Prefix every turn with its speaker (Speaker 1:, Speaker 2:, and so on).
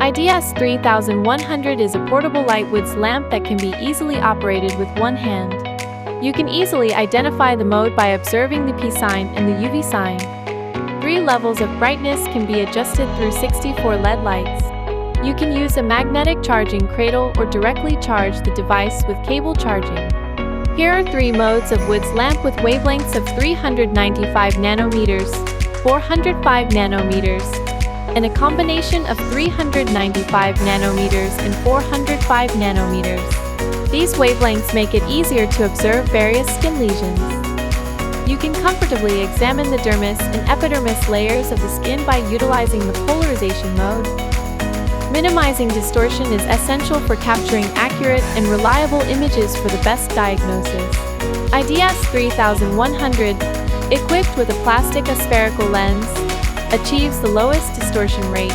Speaker 1: IDS-3100 is a portable lightwoods lamp that can be easily operated with one hand. You can easily identify the mode by observing the P sign and the UV sign. 3 levels of brightness can be adjusted through 64 LED lights. You can use a magnetic charging cradle or directly charge the device with cable charging. Here are 3 modes of woods lamp with wavelengths of 395 nanometers, 405 nanometers, and a combination of 395 nanometers and 405 nanometers. These wavelengths make it easier to observe various skin lesions. You can comfortably examine the dermis and epidermis layers of the skin by utilizing the polarization mode. Minimizing distortion is essential for capturing accurate and reliable images for the best diagnosis. IDS-3100, equipped with a plastic aspherical lens, achieves the lowest distortion rate.